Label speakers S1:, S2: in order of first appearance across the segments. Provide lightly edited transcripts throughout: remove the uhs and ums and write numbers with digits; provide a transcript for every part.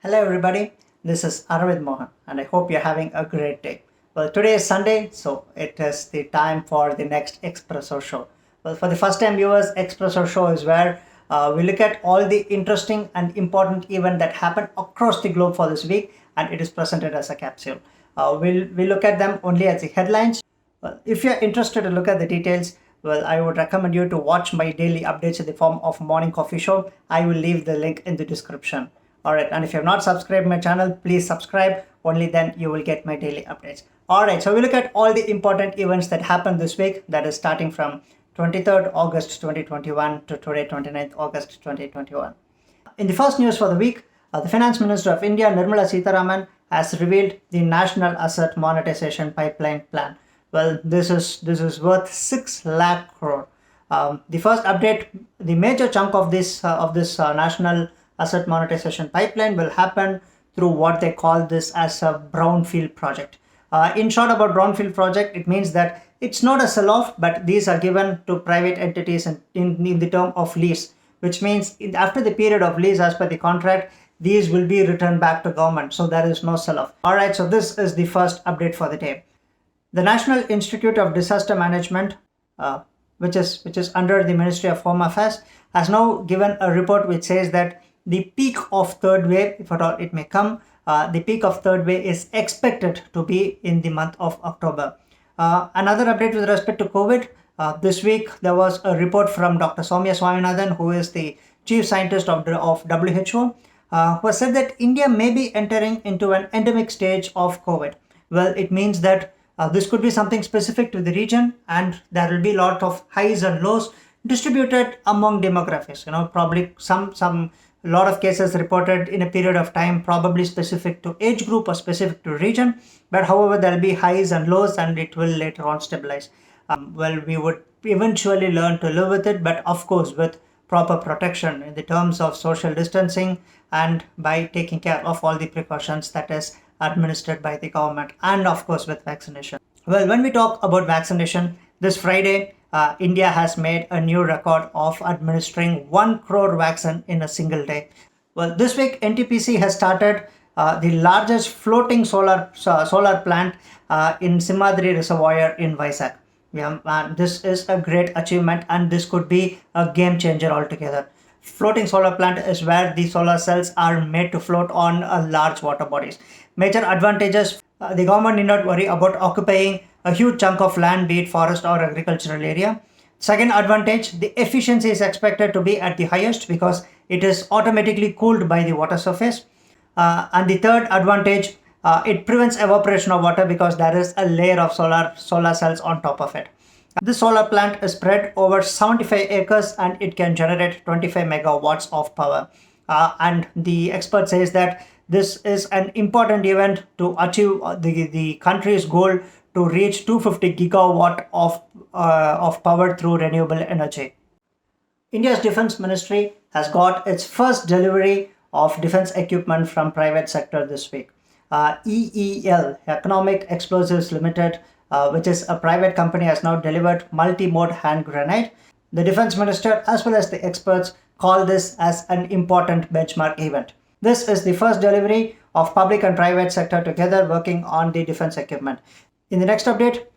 S1: Hello everybody, this is Aravind Mohan and I hope you're having a great day. Well, today is Sunday, so it is the time for the next Espresso Show. Well, for the first time viewers, Espresso Show is where we look at all the interesting and important events that happened across the globe for this week, and it is presented as a capsule. We'll look at them only as the headlines. Well, if you're interested to look at the details, well, I would recommend you to watch my daily updates in the form of morning coffee show. I will leave the link in the description. Alright, and if you have not subscribed my channel, please subscribe. Only then you will get my daily updates. Alright, so we look at all the important events that happened this week. That is starting from 23rd August 2021 to today, 29th August 2021. In the first news for the week, the Finance Minister of India, Nirmala Sitharaman, has revealed the National Asset Monetization Pipeline Plan. Well, this is worth 6 lakh crore. The first update, the major chunk of this national asset monetization pipeline will happen through what they call this as a brownfield project. In short, about brownfield project, it means that it's not a sell-off, but these are given to private entities in the term of lease, which means after the period of lease as per the contract, these will be returned back to government. So there is no sell-off. All right, so this is the first update for the day. The National Institute of Disaster Management, which is under the Ministry of Home Affairs, has now given a report which says that the peak of third wave, if at all it may come, the peak of third wave is expected to be in the month of October. Another update with respect to COVID, this week there was a report from Dr. Soumya Swaminathan, who is the chief scientist of WHO, who has said that India may be entering into an endemic stage of COVID. Well, it means that this could be something specific to the region, and there will be a lot of highs and lows distributed among demographics. Probably a lot of cases reported in a period of time, probably specific to age group or specific to region. But however, there will be highs and lows, and it will later on stabilize. We would eventually learn to live with it, but of course with proper protection in the terms of social distancing and by taking care of all the precautions that is administered by the government, and of course with vaccination. Well, when we talk about vaccination, this Friday, India has made a new record of administering 1 crore vaccine in a single day. Well, this week NTPC has started the largest floating solar plant in Simhadri Reservoir in Vizag. This is a great achievement, and this could be a game changer altogether. Floating solar plant is where the solar cells are made to float on large water bodies. Major advantages, the government need not worry about occupying a huge chunk of land, be it forest or agricultural area. Second advantage, the efficiency is expected to be at the highest because it is automatically cooled by the water surface. And the third advantage, it prevents evaporation of water because there is a layer of solar cells on top of it. This solar plant is spread over 75 acres and it can generate 25 megawatts of power. And the expert says that this is an important event to achieve the country's goal to reach 250 gigawatt of power through renewable energy. India's Defense Ministry has got its first delivery of defense equipment from private sector this week. EEL, Economic Explosives Limited, which is a private company, has now delivered multi-mode hand grenade. The defense minister as well as the experts call this as an important benchmark event. This is the first delivery of public and private sector together working on the defense equipment. In the next update,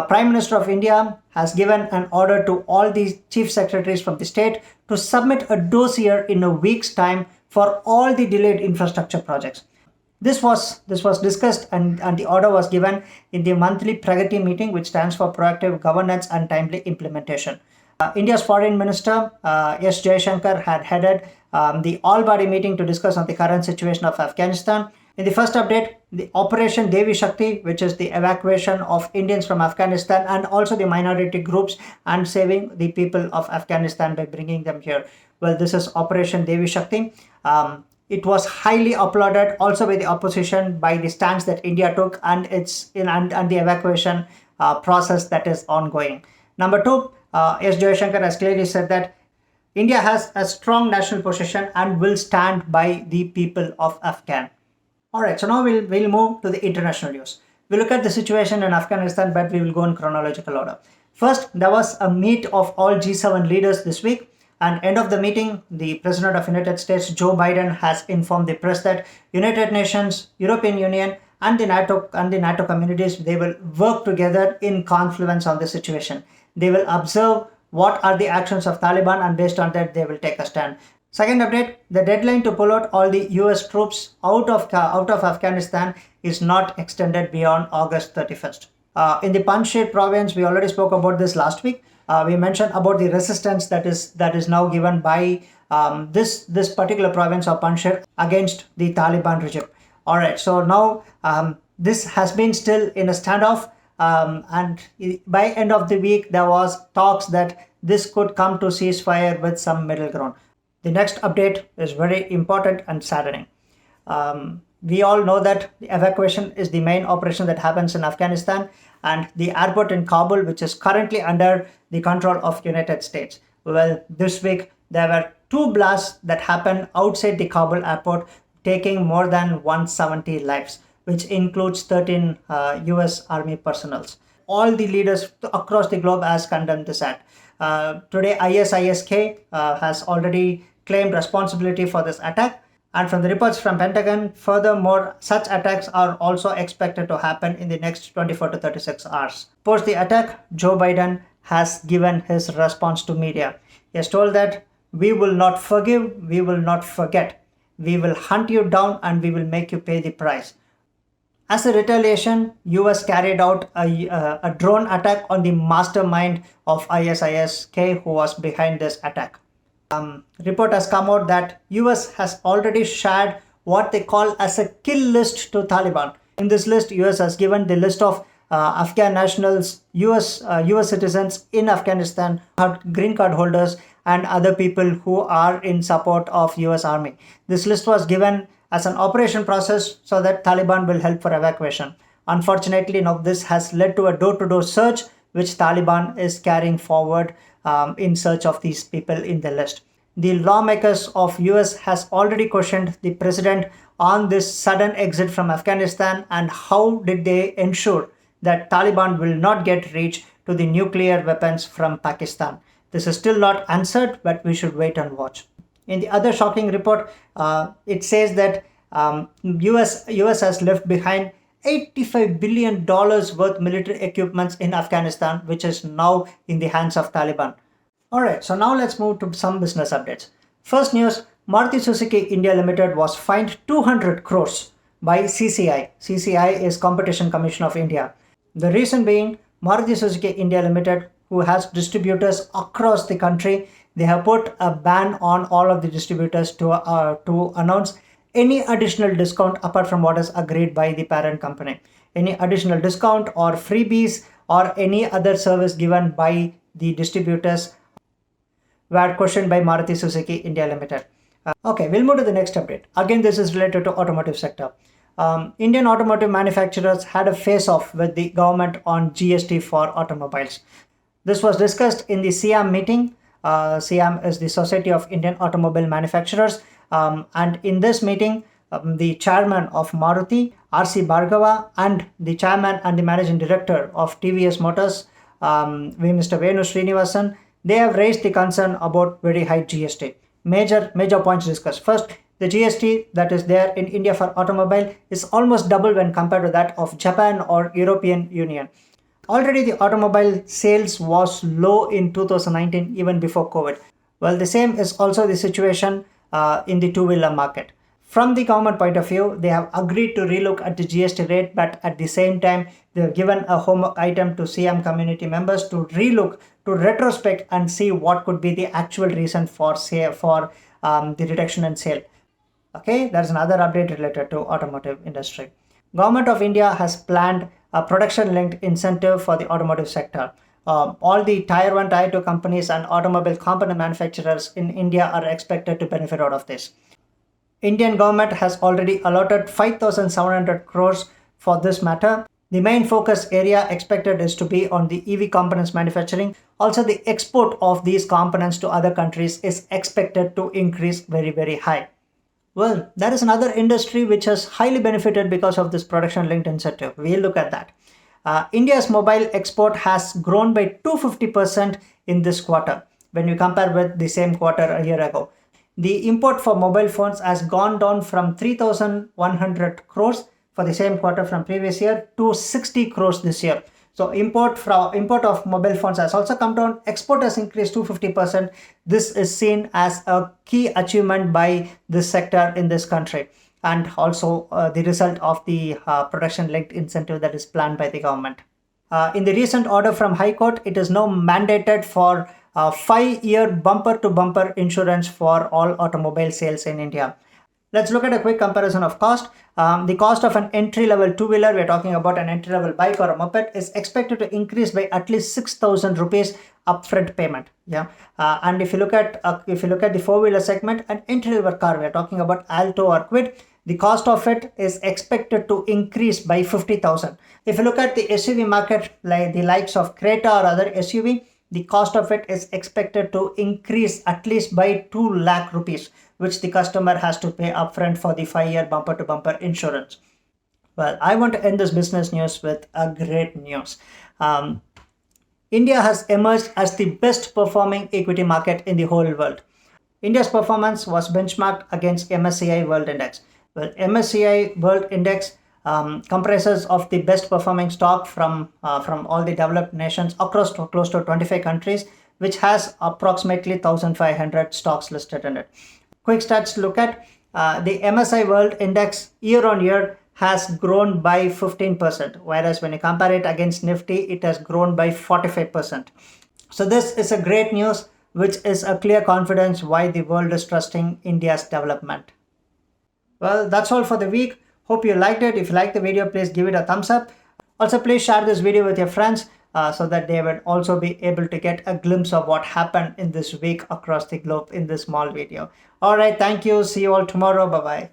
S1: Prime Minister of India has given an order to all the chief secretaries from the state to submit a dossier in a week's time for all the delayed infrastructure projects. This was discussed and the order was given in the monthly Pragati meeting, which stands for Proactive Governance and Timely Implementation. India's Foreign Minister S. Jaishankar had headed the all-body meeting to discuss on the current situation of Afghanistan. In the first update, the Operation Devi Shakti, which is the evacuation of Indians from Afghanistan and also the minority groups and saving the people of Afghanistan by bringing them here. Well, this is Operation Devi Shakti. It was highly applauded also by the opposition by the stance that India took and the evacuation process that is ongoing. Number two, S. Jaishankar has clearly said that India has a strong national position and will stand by the people of Afghan. Alright, so now we'll move to the international news. We'll look at the situation in Afghanistan, but we will go in chronological order. First, there was a meet of all G7 leaders this week. And end of the meeting, the President of United States, Joe Biden, has informed the press that United Nations, European Union, and the NATO communities, they will work together in confluence on the situation. They will observe what are the actions of Taliban, and based on that, they will take a stand. Second update: the deadline to pull out all the US troops out of Afghanistan is not extended beyond August 31st. In the Panjshir province, we already spoke about this last week. We mentioned about the resistance that is now given by this particular province of Panjshir against the Taliban regime. All right, so now this has been still in a standoff, and by end of the week there was talks that this could come to ceasefire with some middle ground. The next update is very important and saddening. We all know that the evacuation is the main operation that happens in Afghanistan, and the airport in Kabul, which is currently under the control of United States. Well, this week there were 2 blasts that happened outside the Kabul airport, taking more than 170 lives, which includes 13 US Army personnel. All the leaders across the globe has condemned this act. Today, ISISK has already claimed responsibility for this attack. And from the reports from Pentagon, furthermore, such attacks are also expected to happen in the next 24 to 36 hours. Post the attack, Joe Biden has given his response to media. He has told that we will not forgive, we will not forget. We will hunt you down and we will make you pay the price. As a retaliation, US carried out a drone attack on the mastermind of ISISK who was behind this attack. Report has come out that US has already shared what they call as a kill list to Taliban. In this list, US has given the list of Afghan nationals, US citizens in Afghanistan, green card holders, and other people who are in support of US Army. This list was given as an operation process so that Taliban will help for evacuation. Unfortunately, now this has led to a door-to-door search, which Taliban is carrying forward in search of these people in the list. The lawmakers of US has already questioned the president on this sudden exit from Afghanistan and how did they ensure that Taliban will not get reach to the nuclear weapons from Pakistan. This is still not answered, but we should wait and watch. In the other shocking report, it says that US has left behind $85 billion worth military equipments in Afghanistan, which is now in the hands of Taliban. Alright, so now let's move to some business updates. First news, Maruti Suzuki India Limited was fined 200 crores by CCI. CCI is Competition Commission of India. The reason being, Maruti Suzuki India Limited, who has distributors across the country, they have put a ban on all of the distributors to announce any additional discount apart from what is agreed by the parent company. Any additional discount or freebies or any other service given by the distributors were questioned by Maruti Suzuki India Limited. Okay, we'll move to the next update. Again, this is related to automotive sector. Indian automotive manufacturers had a face-off with the government on GST for automobiles. This was discussed in the SIAM meeting. SIAM is the Society of Indian Automobile Manufacturers. And in this meeting, the chairman of Maruti, R.C. Bhargava, and the chairman and the managing director of TVS Motors, Mr. Venu Srinivasan, they have raised the concern about very high GST. Major points discussed. First, the GST that is there in India for automobile is almost double when compared to that of Japan or European Union. Already the automobile sales was low in 2019 even before COVID. Well, the same is also the situation in the two-wheeler market. From the government point of view, they have agreed to relook at the GST rate, but at the same time, they have given a homework item to CM community members to relook, to retrospect and see what could be the actual reason for the reduction in sale. Okay, that's another update related to automotive industry. Government of India has planned a production-linked incentive for the automotive sector. All the Tier 1, Tier 2 companies and automobile component manufacturers in India are expected to benefit out of this. Indian government has already allotted 5,700 crores for this matter. The main focus area expected is to be on the EV components manufacturing. Also, the export of these components to other countries is expected to increase very, very high. Well, that is another industry which has highly benefited because of this production-linked incentive. We'll look at that. India's mobile export has grown by 250% in this quarter. when you compare with the same quarter a year ago. The import for mobile phones has gone down from 3,100 crores for the same quarter from previous year to 60 crores this year. So import of mobile phones has also come down. Export has increased 250%. This is seen as a key achievement by this sector in this country, and also the result of the production linked incentive that is planned by the government. In the recent order from High Court, it is now mandated for 5-year bumper to bumper insurance for all automobile sales in India. Let's look at a quick comparison of cost. The cost of an entry-level two-wheeler, we're talking about an entry-level bike or a moped, is expected to increase by at least 6,000 rupees upfront payment. Yeah, and if you look at the four-wheeler segment, an entry-level car, we're talking about Alto or Quid, the cost of it is expected to increase by 50,000. If you look at the SUV market, like the likes of Creta or other SUV, the cost of it is expected to increase at least by 2 lakh rupees, which the customer has to pay upfront for the 5-year bumper to bumper insurance. Well, I want to end this business news with a great news. India has emerged as the best performing equity market in the whole world. India's performance was benchmarked against MSCI World Index. Well, MSCI World Index comprises of the best performing stock from all the developed nations across close to 25 countries, which has approximately 1,500 stocks listed in it. Quick stats to look at, the MSCI World Index year on year has grown by 15%, whereas when you compare it against Nifty, it has grown by 45%. So this is a great news, which is a clear confidence why the world is trusting India's development. Well, that's all for the week. Hope you liked it. If you liked the video, please give it a thumbs up. Also, please share this video with your friends so that they would also be able to get a glimpse of what happened in this week across the globe in this small video. All right, thank you. See you all tomorrow. Bye-bye.